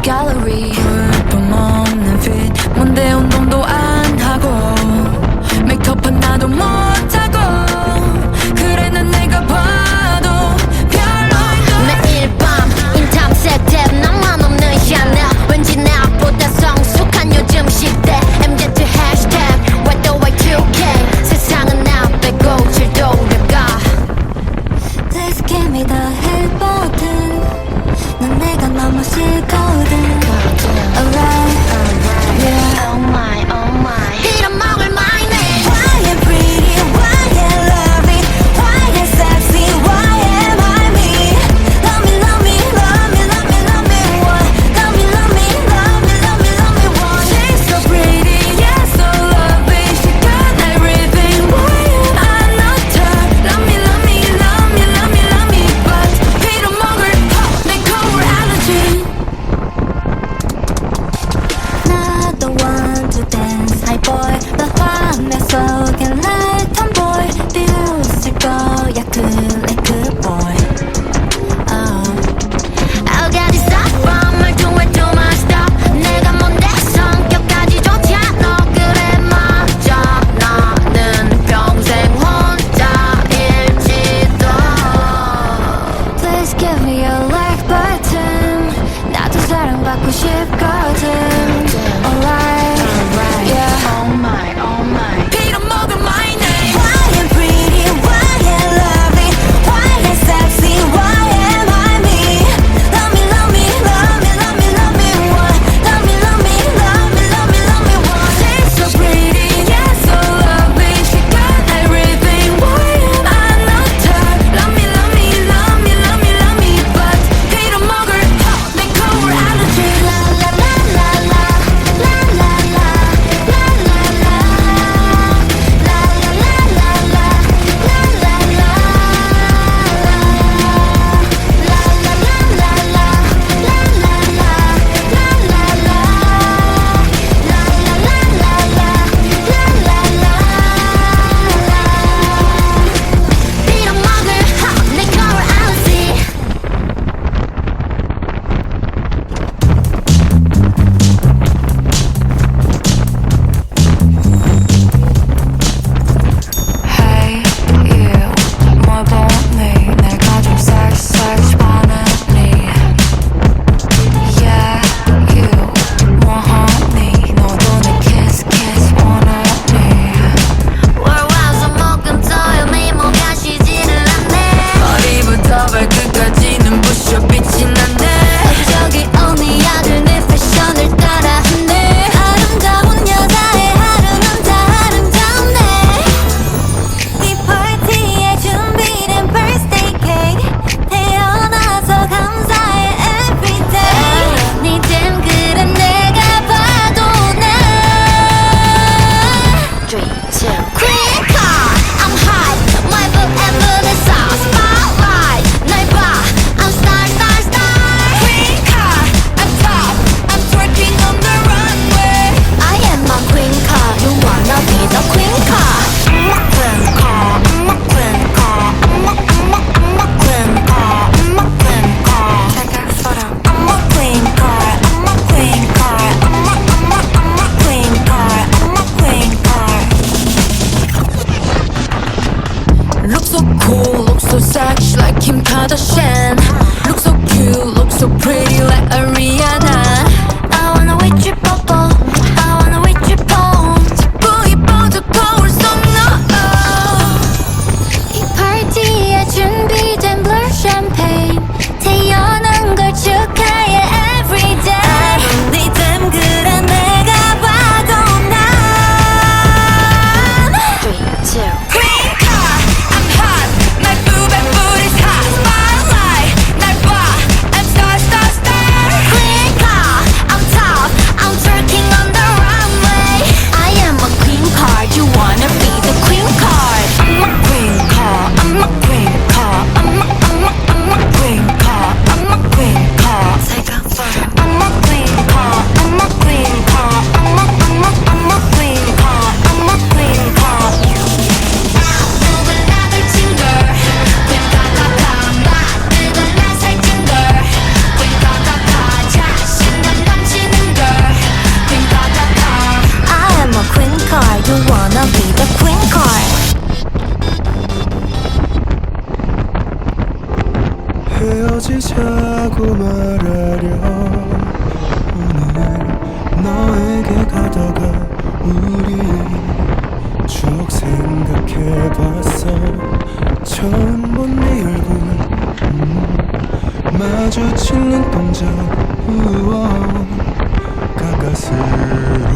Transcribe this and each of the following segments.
gallery 볼품 없는 fit 뭔데 운동도 안 하고 메이크업 하나도 못하고 그래 난 내가 봐도 별로인 매일 밤 인탐색된 나만 없는 샤넬 왠지 나보다 성숙한 요즘 시대 MZ hashtag what the Y2K 세상은 나 빼고 질 돌아가 Please give me the hit button 난 내가 너무 싫거든 Alright, yeah Oh my, oh my 이런 먹을 my name Why am pretty, why am lovely Why am sexy, why am I me Love me, love me, love me, love me, love me one Love me, love me, love me, love me, love me one She's so pretty, yeah so lovely She got everything, why am I not her Love me, love me, love me, love me, love me But 이런 먹을 내 거울 allergy 받고 싶거든. Alright, yeah. Oh my 빌어먹을 my name. Why am pretty, why am lovely, why am sexy, why am I me? Love me, love me, love me, love me, love me, what? Love me, love me, love me, love me, love me, what? She's so pretty, yeah, so lovely. She got everything. Why am I not her? Love me, love me, love me, love me, love me, but 빌어먹을 내 거울 allergy. La la la la la, la la la, la la la, la la la la la, la la la, la la la la la, la la la, la la la, la la 빌어먹을 내 거울 allergy. Hey you, 뭘 보니? 내가 좀 섹시 반했니? Yeah you, 뭐하니? 너도 내 kiss 원하니? 월, 화, 수, 목, 금, 토, 일, 미모가 쉬지를 않네. 머리부터 발끝까지는 부셔 빛이 나네. 저기 언니 아들 내 패션을 따라하네. 아름다운 여자의 하루는 다 아름답네. 이 파티에 준비된 birthday cake, 태어나서 감사해 everyday. 네 잼그릇 내가 봐도 난 3, 2 Queen car, I'm hot, my book and book is all spotlight. 날 봐, I'm star, star, star. Queen car, I'm top, I'm twerking on the runway. I am a queen car, you wanna be the queen car. I'm a queen car, I'm a queen car, I'm a queen car, I'm a queen car. Check out photo. I'm a queen car, I'm a queen car, I'm a queen car, I'm a queen car. Look so cool, look so sexy like Kim Kardashian. Look so cute, look so pretty like Ariana. I wanna with you, Popo, I wanna with you, Pom. 자꾸 이뻐져 거울 속 너. 이 파티에 준비된 blur champagne, 태어난 걸 축하해 everyday. 네 잼그릇 내가 봐도 난 3, 2 Queen car, I'm hot. My boob and booty's hot. Spotlight, 날 봐. I'm star, star, star. queen car, I'm top, I'm twerking on the runway. I am a queen card, you wanna be the queen card. I'm a queen car, I'm a queen car, I'm a queen car, I'm a queen car. Take a photo. I'm a queen car, I'm a queen car, I'm a queen car, I'm a queen car. 누굴 나를 친 걸. Queen 가가가 뜨거운 날 살찐 걸. Queen 가가가 자신감 넘치는 걸. Queen 가가가 I am a queen card, you wanna be the queen card. 헤어지자고 말하려 오늘 너에게 가다가 우리 추억 생각해봤어. 처음 본 네 얼굴 마주친 눈동자 우와 가까스로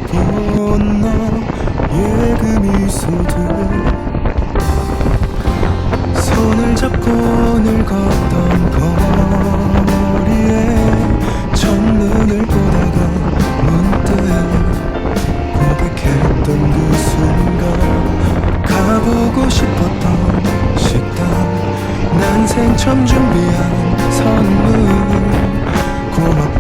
본 너의 그 미소들 손을 잡고 늘 걷던 거리에 첫눈을 보다가 문득 고백했던 그 순간 가보고 싶었던 식당 난 생처음 준비한 선물 고맙다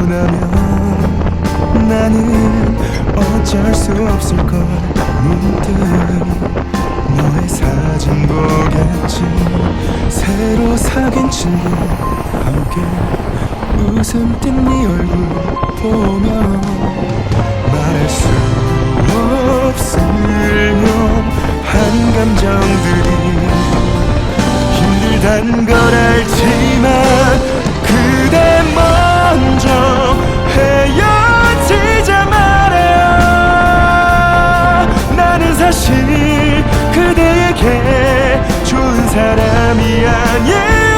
나면 나는 어쩔 수 없을걸. 문득 너의 사진 보겠지. 새로 사귄 친구 함께 웃음 띤 네 얼굴 보며 말할 수 없을 묘한 감정들이 힘들단 걸 알지만 그대 먼저 헤어지자 말해요. 나는 사실 그대에게 좋은 사람이 아니에요.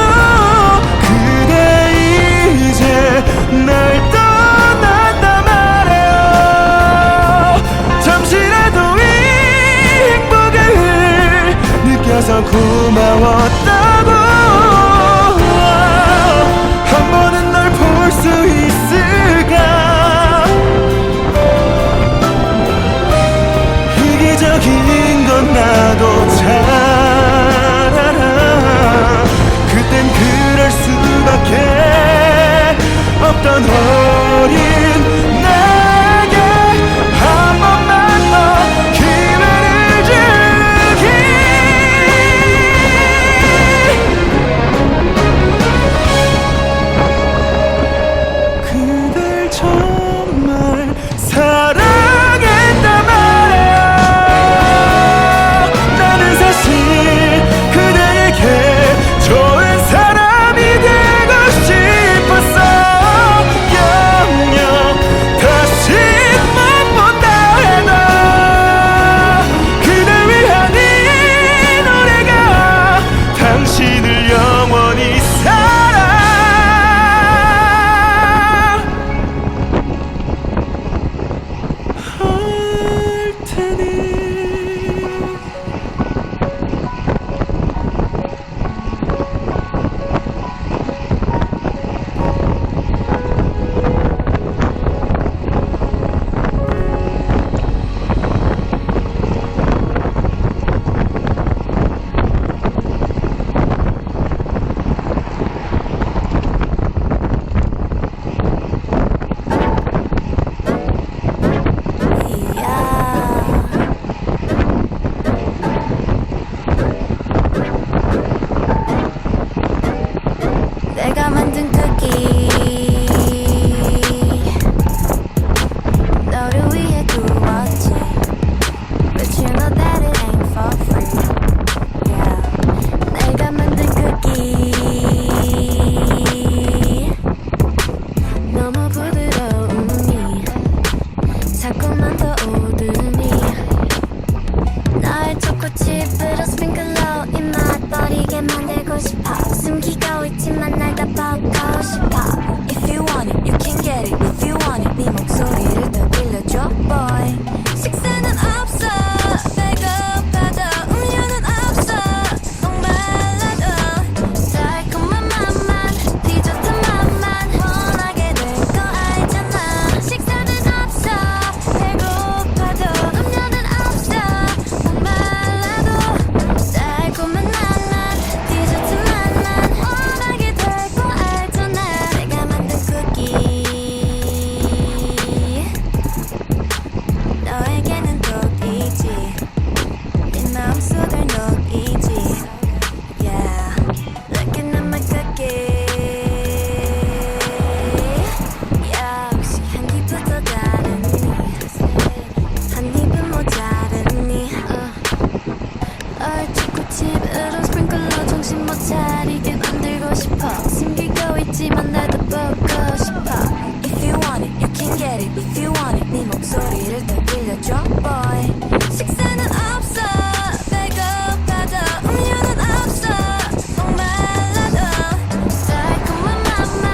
그대 이제 날 떠난다 말해요. 잠시라도 이 행복을 느껴서 고마웠다고. 한 번은 널 볼 수 있을까. 이기적인 건 나도 잘 알아. 그땐 그럴 수밖에 없던 어린 나에게 한 번만 더 기회를 주기. 그댈 정말 사랑했단 말이야. 나는 사실 그대에게 좋은 사람이 되고 싶었어. 영영 다시 못 본다 해도 그댈 위한 이 노래가 당신을 영원히 사랑 할 테니. 내가 만든 쿠키 너를 위해 구웠지. But you know that it ain't for free. Yeah. 내가 만든 쿠키 너무 부드러우니 자꾸만 더 오르니. 날 초코칩으로 스프링클러 입맛 버리게 만들고 싶어. 숨기고 있지만 날 다 보고 싶어. If you want it, you can get it. If you want it, 네 목소리를 더 들려줘, boy. 식사는 없어, 배고파도 음료는 없어, 목말라도 달콤한 맛만, 디저트 맛만 원하게 될 거 알잖아. 식사는 없어, 배고파도 음료는 없어, 목말라도 달콤한 맛만, 디저트 맛만 원하게 될 거 알잖아. 내가 만든 쿠키 너에게는 독이지. 네 마음속을 녹이지. Yeah, looking at my cookie. 역시 향기부터 다르니 한 입은 모자르니. 초코칩으로 스프링클러 정신 못 차리게 만들고 싶어. 숨기고 있지만 나도 보고 싶어. If you want it, you can get it. If you want it, 네 목소리를 더 들려줘, boy. 식사는 없어, 배고파도 음료는 없어, 목말라도 달콤한 맛만,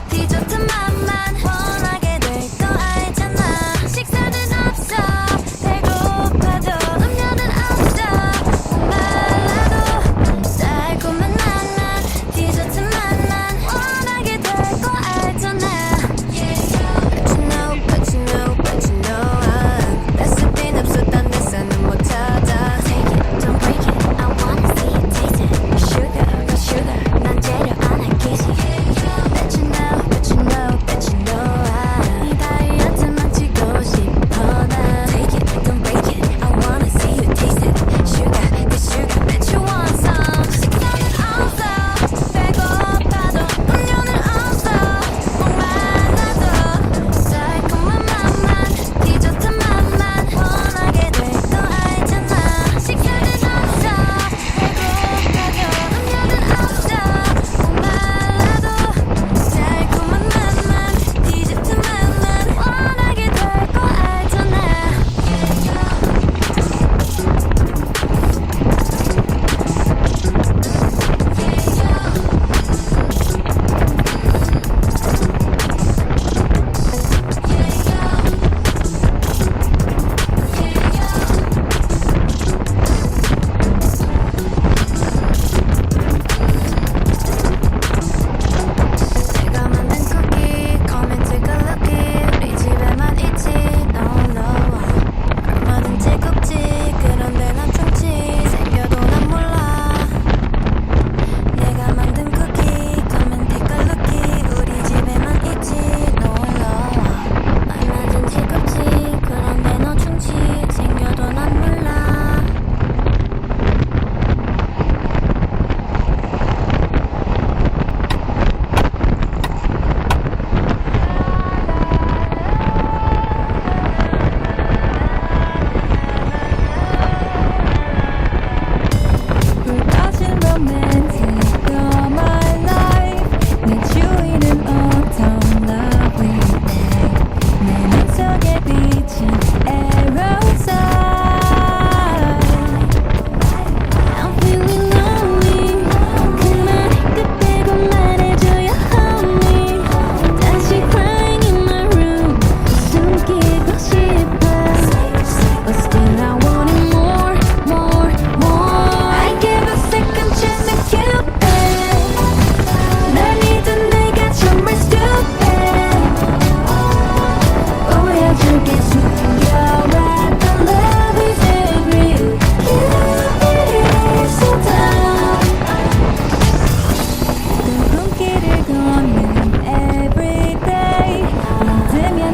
디저트 맛만 원하게 될 거 알잖아. 식사는 없어, 배고파도 음료는 없어, 목말라도 달콤한 맛만, 디저트 맛만 원하게 될 거 알잖아. But you know, but you know, but you know, 레시피는 없었다.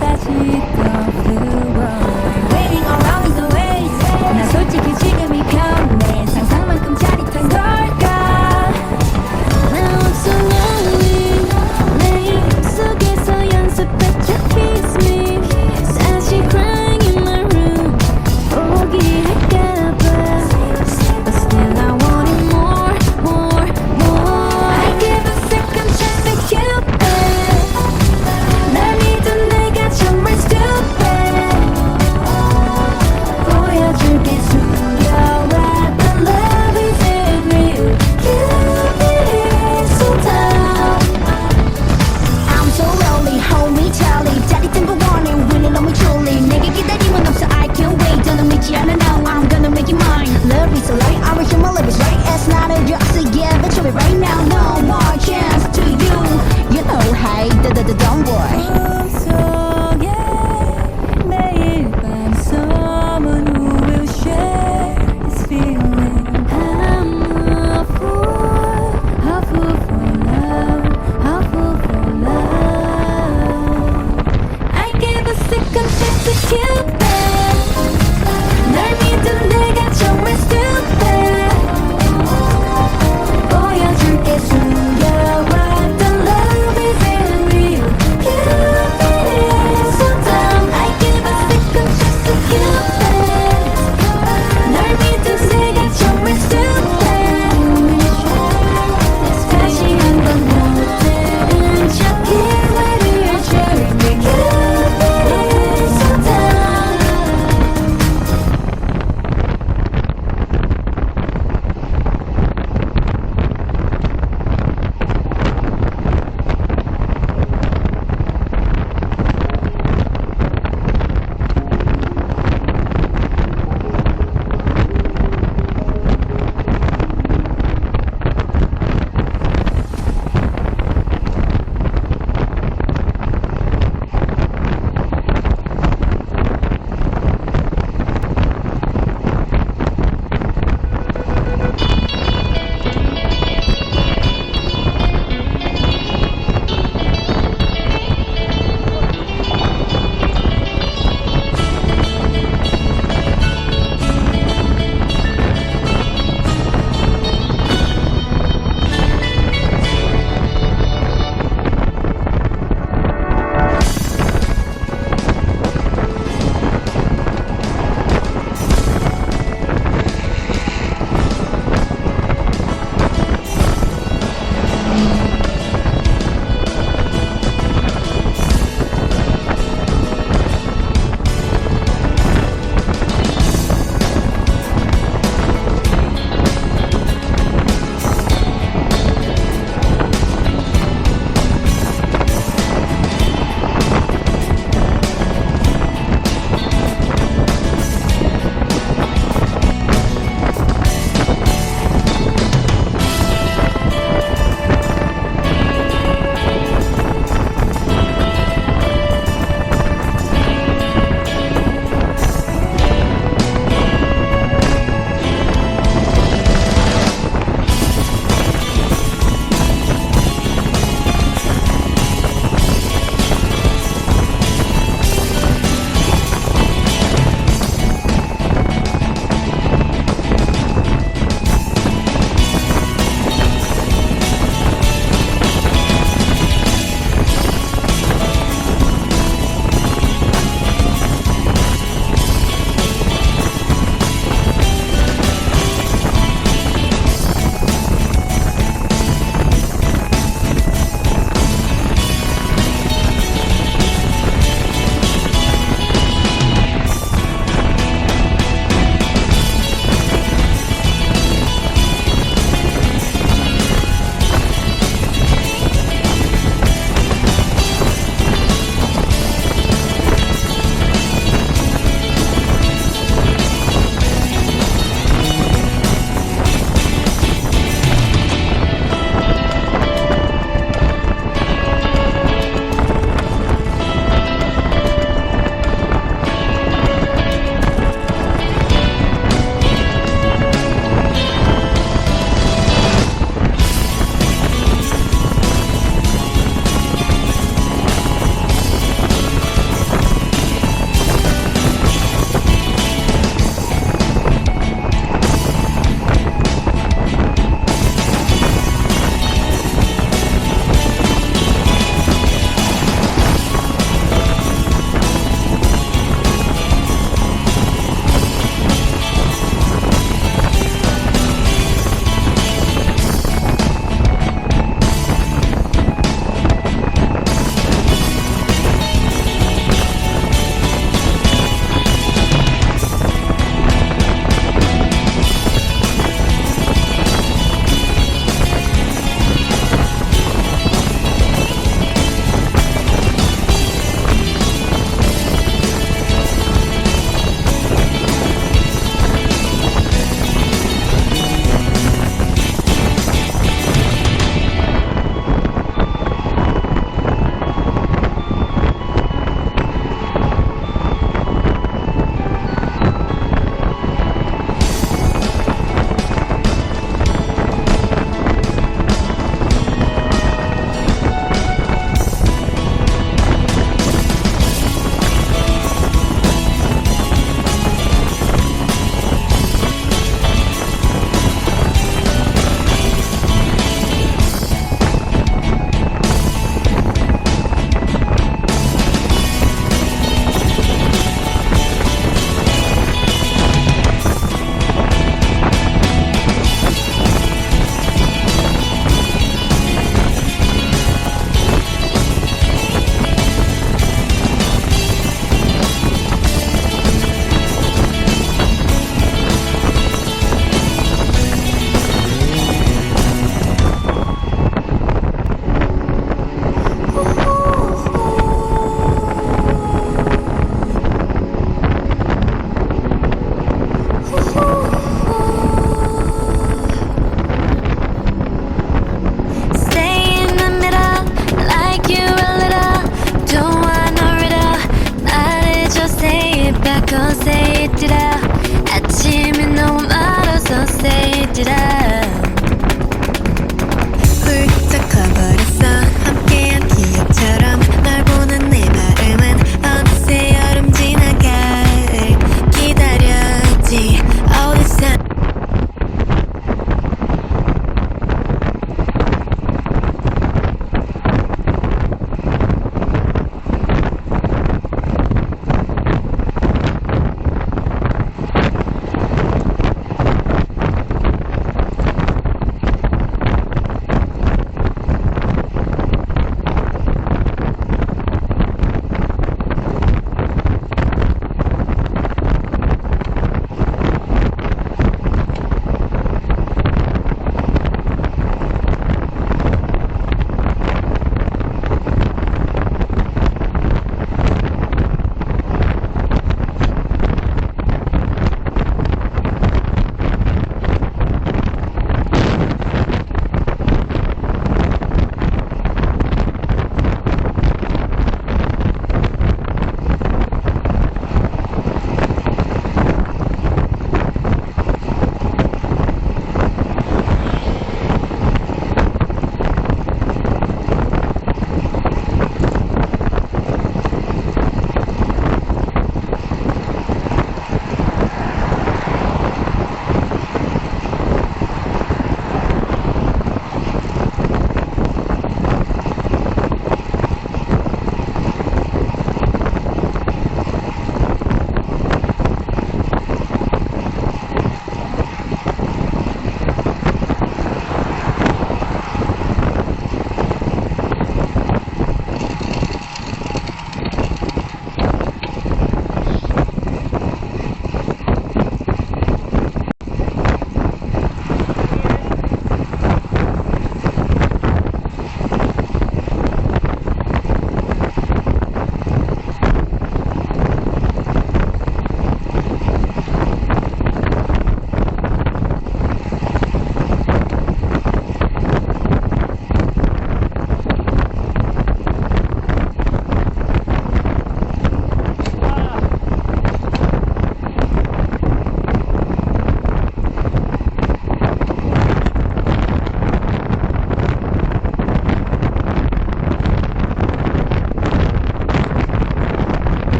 다시 또 blue world Waiting around the way 나 솔직히 지금이 편해 상상만큼 짜릿한 걸까 Now I'm so lonely 내 입 속에서 연습했죠 kiss me 사실 crying in my room 포기할까봐 But still I want it more, more, more I give a second chance to Cupid 날 믿은 내가 정말 stupid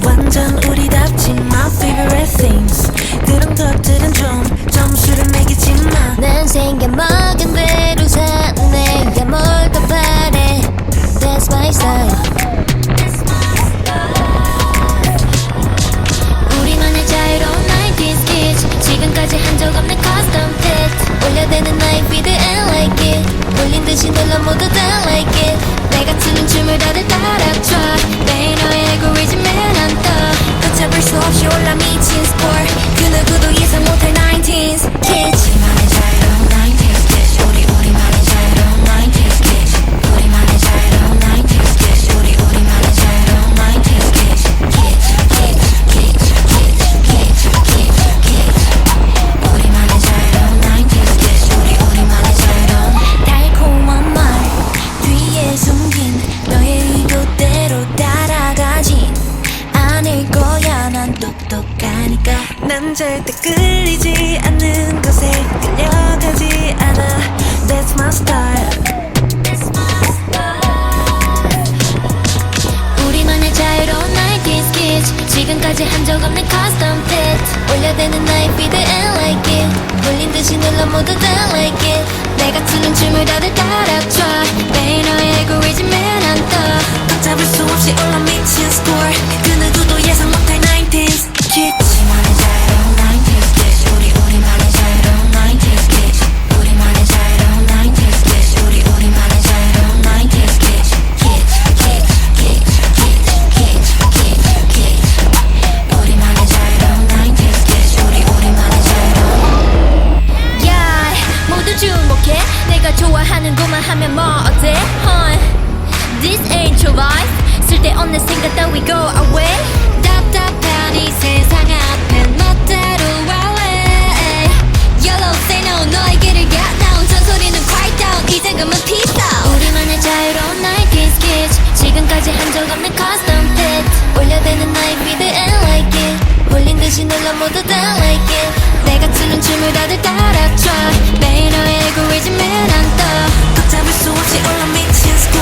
완전 우리답지 my favorite things. 그런 것들은 좀 점수를 매기지만 난 생겨먹은 대로 사네. 내가 뭘 더 바래. That's my style. 우리만의 자유로운 90s kids. 지금까지 한 적 없는 custom fit. 올려대는 나의 beat and like it. 울린 듯이 눌러 모두 다 like it. 내가 트는 춤을 다들 따라춰. 매일 너의 알고리즘에 난 떠. 걷잡을 수 없이 올라 미친 스코어. 그 누구도 예상 못할 19s kids. 우리만의 자유로운 90s kids. 우리만의 자유로운 90s kids. 우리만의 자유로운 90s kids. 우리만의 자유로운 90s kids. kids kids kids kids kids kids kids. 우리만의 자유로운 90s kids. 우리만의 자유로운 달콤한 말 뒤에 숨긴 너의 의도대로 따라가진 않을 거야. 난 똑똑하니까. 난 절대 끌리지 않는 곳에 끌려가지 않아. That's my style. 우리만의 자유로운 90s kids. 지금까지 한 적 없는 custom fit. 올려대는 나의 beat and like it. 울린 듯이 눌러 모두 다 like it. 내가 트는 춤을 다들 따라춰. 매일 너의 알고리즘에 난 떠. 걷잡을 수 없이 올라 미친 스코어. 그 누구도 예상 못할 19s kids. 우리만의 자유로운 90s kids. 우리만의 자유로운 90s kids. 우리만의 자유로운 90s kids. 우리만의 자유로운 90s kids. kids kids kids kids kids kids kids. 우리만의 자유로운 90s kids. 우리만의 자유로운. Yeah, 모두 주목해. 내가 좋아하는 것만 하면 뭐 어때? This ain't your life. 쓸데없는 생각 따위 go away. 답답한 이 세상 앞엔 멋대로 wallet. Yellow say no. 너의 길을 get down. 전소리는 quiet down. 이제 그만 peace out. 우리만의 자유로운 90s kids. 지금까지 한 적 없는 custom fit. 올려대는 나의 beat and like it. 울린 듯이 눌러 모두 다 like it. 내가 트는 춤을 다들 따라춰. 매일 너의 알고리즘에 난 떠. 걷잡을 수 없이 올라 미친 스코어.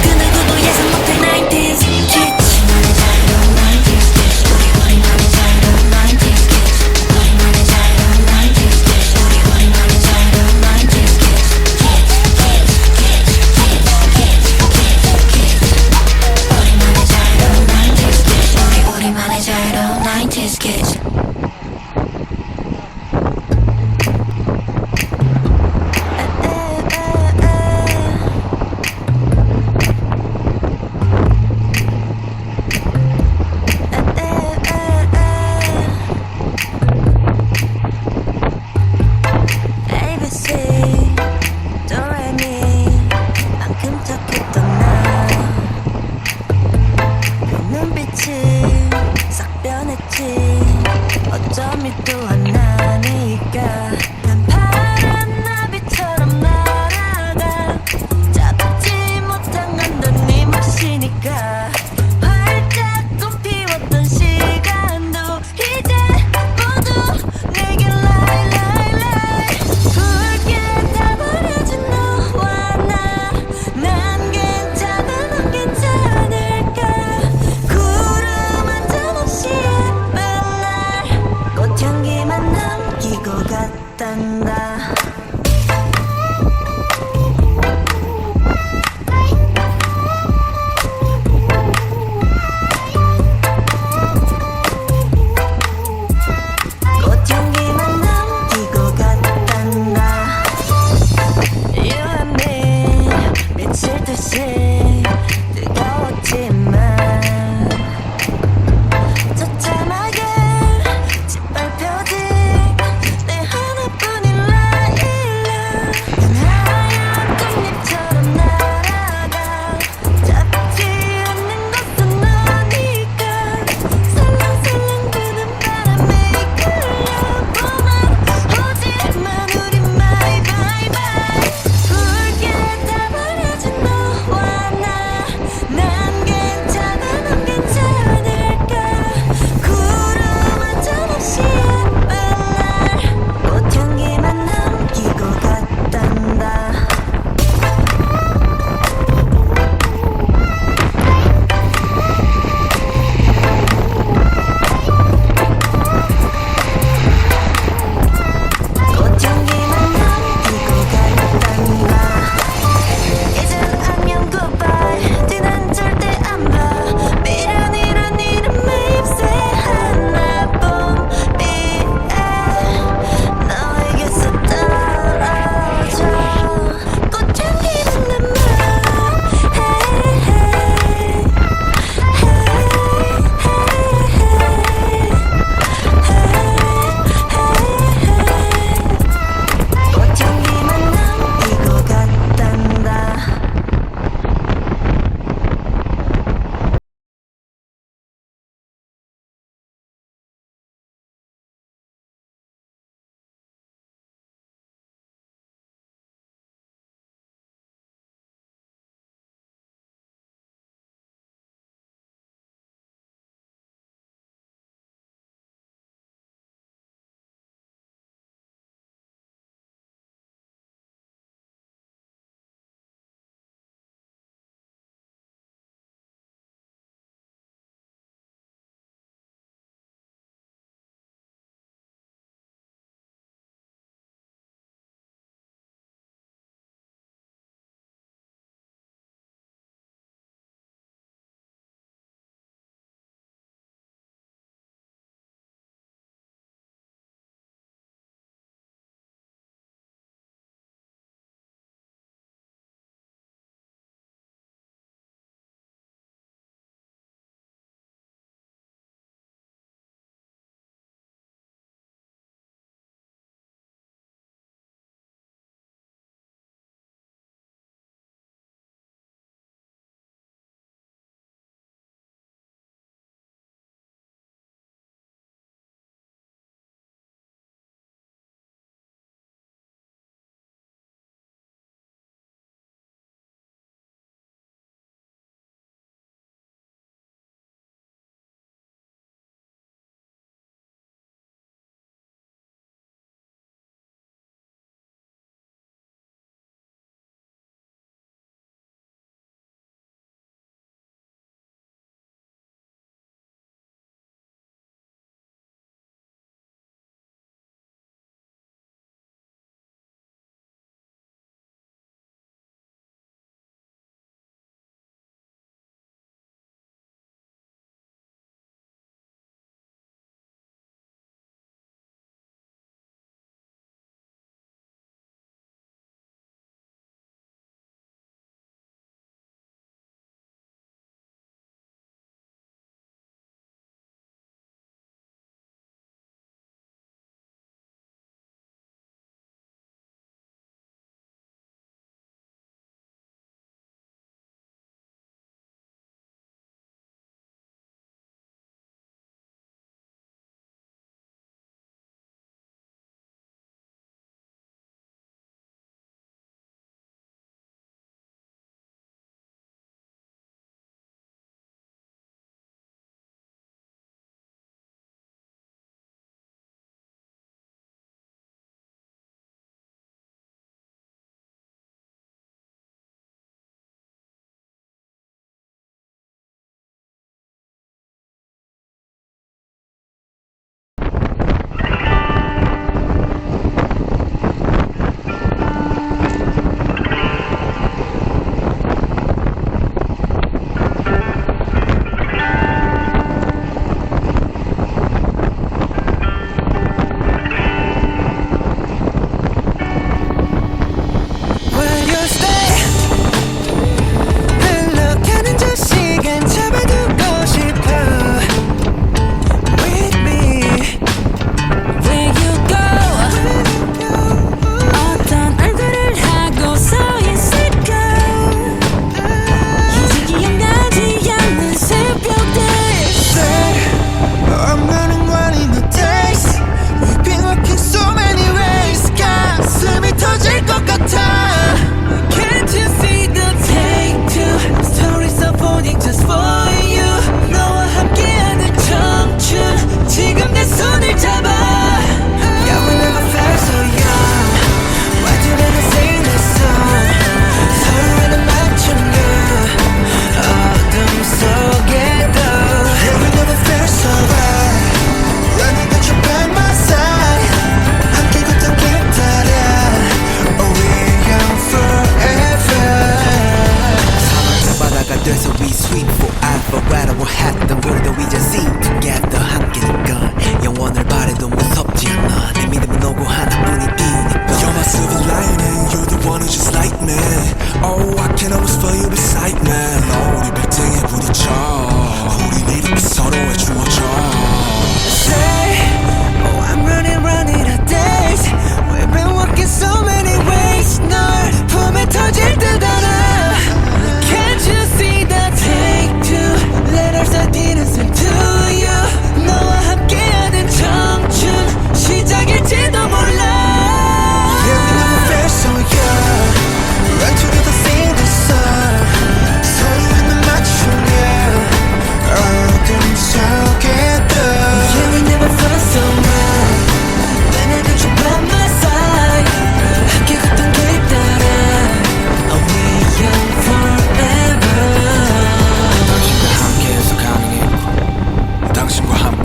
그 누구도 예상 못할 90s kids. 우리만의 자유로운 90s kids. 우리만의 자유로운 90s kids. 우리만의 자유로운 90s kids. 우리만의 자유로운 90s kids. kids kids kids kids kids kids kids. 우리만의 자유로운 90s kids. 우리만의 자유로운 90s kids. 어쩜 또한 나니까. 난 파란 나비처럼 날아가. 잡지 못한 건 넌 네 몫이니까. 활짝 꽃피웠던 시간도 이제 모두 내게 lie lie lie. 붉게 타버려진 너와 나. 난 괜찮아 넌 괜찮을까. 구름 한 점 없이 꽃향기만 남기고 갔단다. 꽃향기만 남기고 갔단다. You and me 미칠 듯이 뜨거웠지만 처참하게 짓밟혀진 내 하나뿐인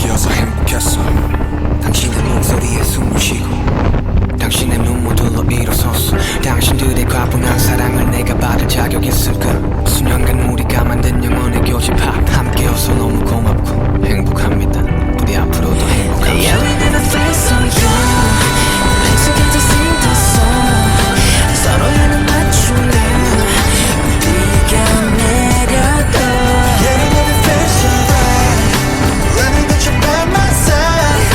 느껴서 행복했어. 당신의 목소리에 숨을 쉬고 당신의 눈물들로 일어섰어. 당신들의 과분한 사랑을 내가 받을 자격 있을까? 수년간 우리가 만든 영혼의 교집합 함께여서 너무 고맙고 행복합니다. 우리 앞으로도 행복합시다. Yeah, we never felt so young. 익숙해져 생겼어. 서로에는 맞추려 비가 내려도 Yeah, we never felt so right. Running with you by my side.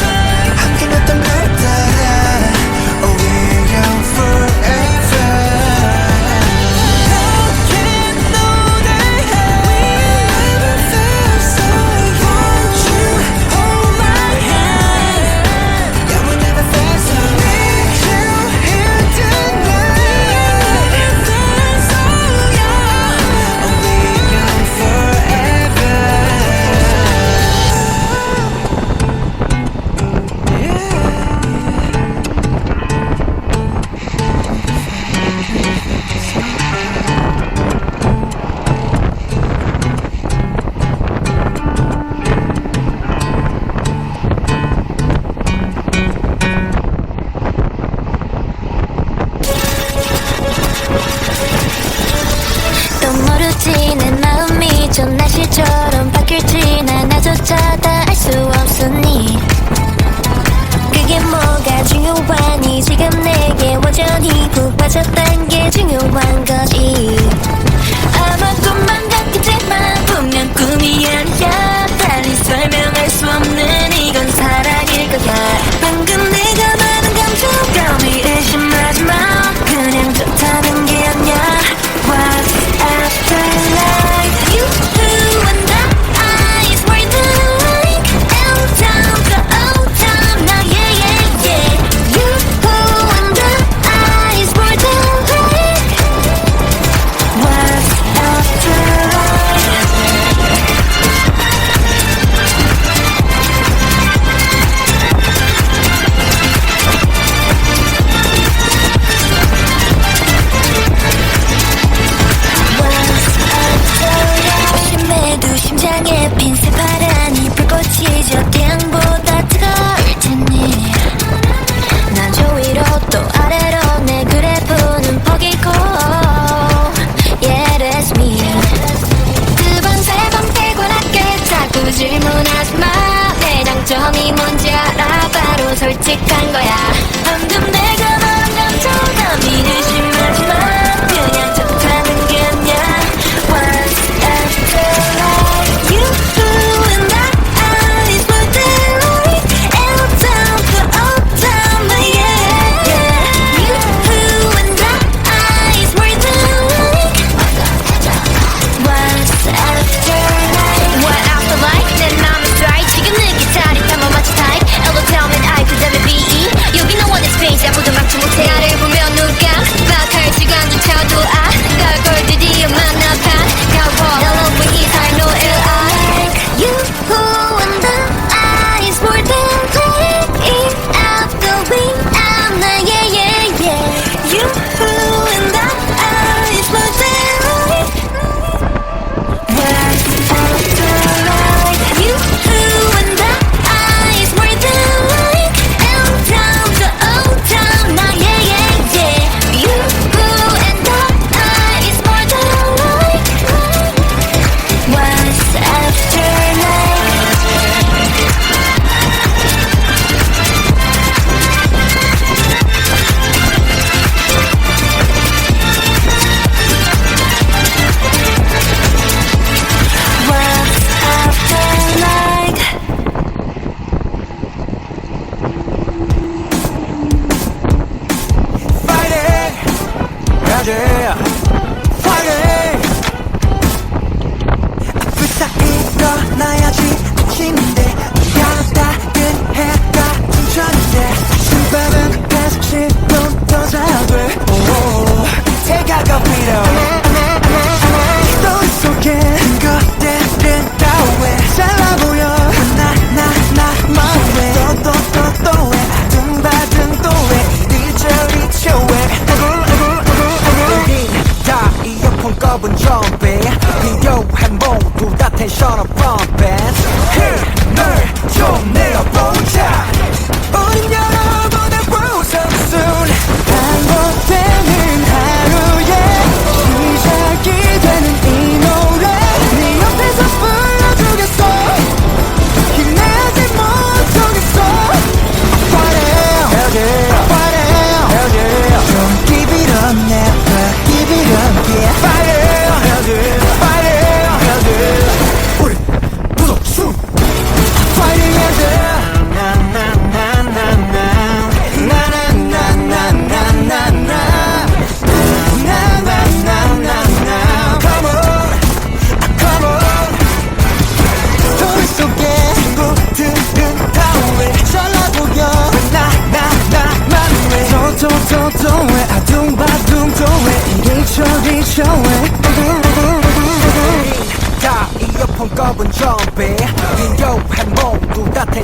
함께 냈던 날 따라 Oh, we're young forever. How can you know that we never felt so young? Won't you hold my hand? Yeah, we never felt so need you here tonight. Never felt so young. Oh, we're young forever. 또 모르지 내 마음이 전 날씨처럼 바뀔지 난 나조차 다 알 수 없으니 그게 뭐가 중요하니 지금 내게 완전히 푹 빠졌단 게 중요한 거지. 아마 꿈만 같겠지만 분명 꿈이 아니야. 달리 설명할 수 없는 이건 사랑일 거야. 방금 내가 많은 감정감이 의심하지 마. 그냥 좋다는 게 아니야. What's after life? You and I is more than like L down the old time. Now yeah yeah yeah. You and I is more than like What's after life? 심해도 심장에 핀 새파란 이 불꽃이 저 태양보다 뜨거울 테니 난 저 위로 또 아래로 내 그래프는 퍼기고 Yeah that's me. 두 번 세 번 피곤하게 자꾸 질문하지 마. 내 장점이 뭔지 알아. 바로 솔직한 거야. 방금 내가 말한 감정감이 의심하지 마. 그냥 좋다는 게 아니야. What's after life? You and I is more than like L down the old time. Yeah yeah. You and I is more than like What's after life? What after life? 내 맘은 dry. 지금 느낀 짜릿함 못 맞춰 type.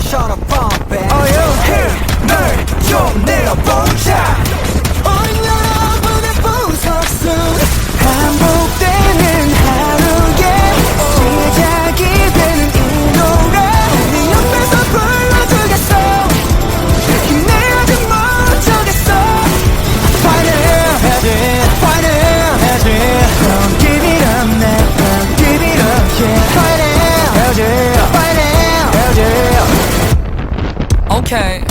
것처럼 pump it 널좀 내려보자 어린 여러분의 보석순 반복되는 하루에 시작이 되는 이 노래 네 옆에서 불러주겠어 힘내 아직 멈추겠어 화려해야지 Don't give it up now Don't give it up yeah 화려해야지 Okay.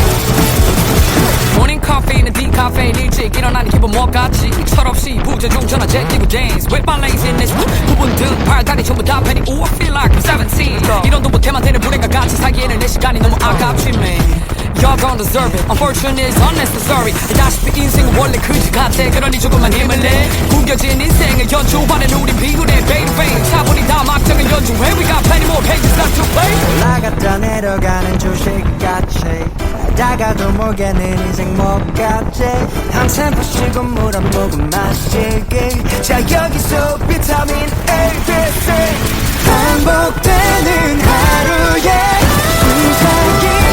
모닝 카페인은 디카페인 일찍 일어나는 기분 뭐 같지 철없이 부재중 전화 제끼고 dance With my laziness 부분 등 팔다리 전부 다 패니 Ooh I feel like I'm 17 이런도 못해만 되는 불행과 같이 살기에는 내 시간이 너무 아깝지 man Y'all gon' deserve it Unfortunate is unnecessary 다시피 인생은 원래 그지 같아 그러니 조금만 힘을 내 구겨진 인생을 연주하는 우린 비굴해 baby 차분히 다 막장을 연주해 We got plenty more pages left to play 올라갔다 내려가는 주식같이 다가도 모르겠는 인생 뭐같지 항상 부시고 물 한 모금 마시기 자 여기서 비타민 A, B, C 반복되는 하루에 이상이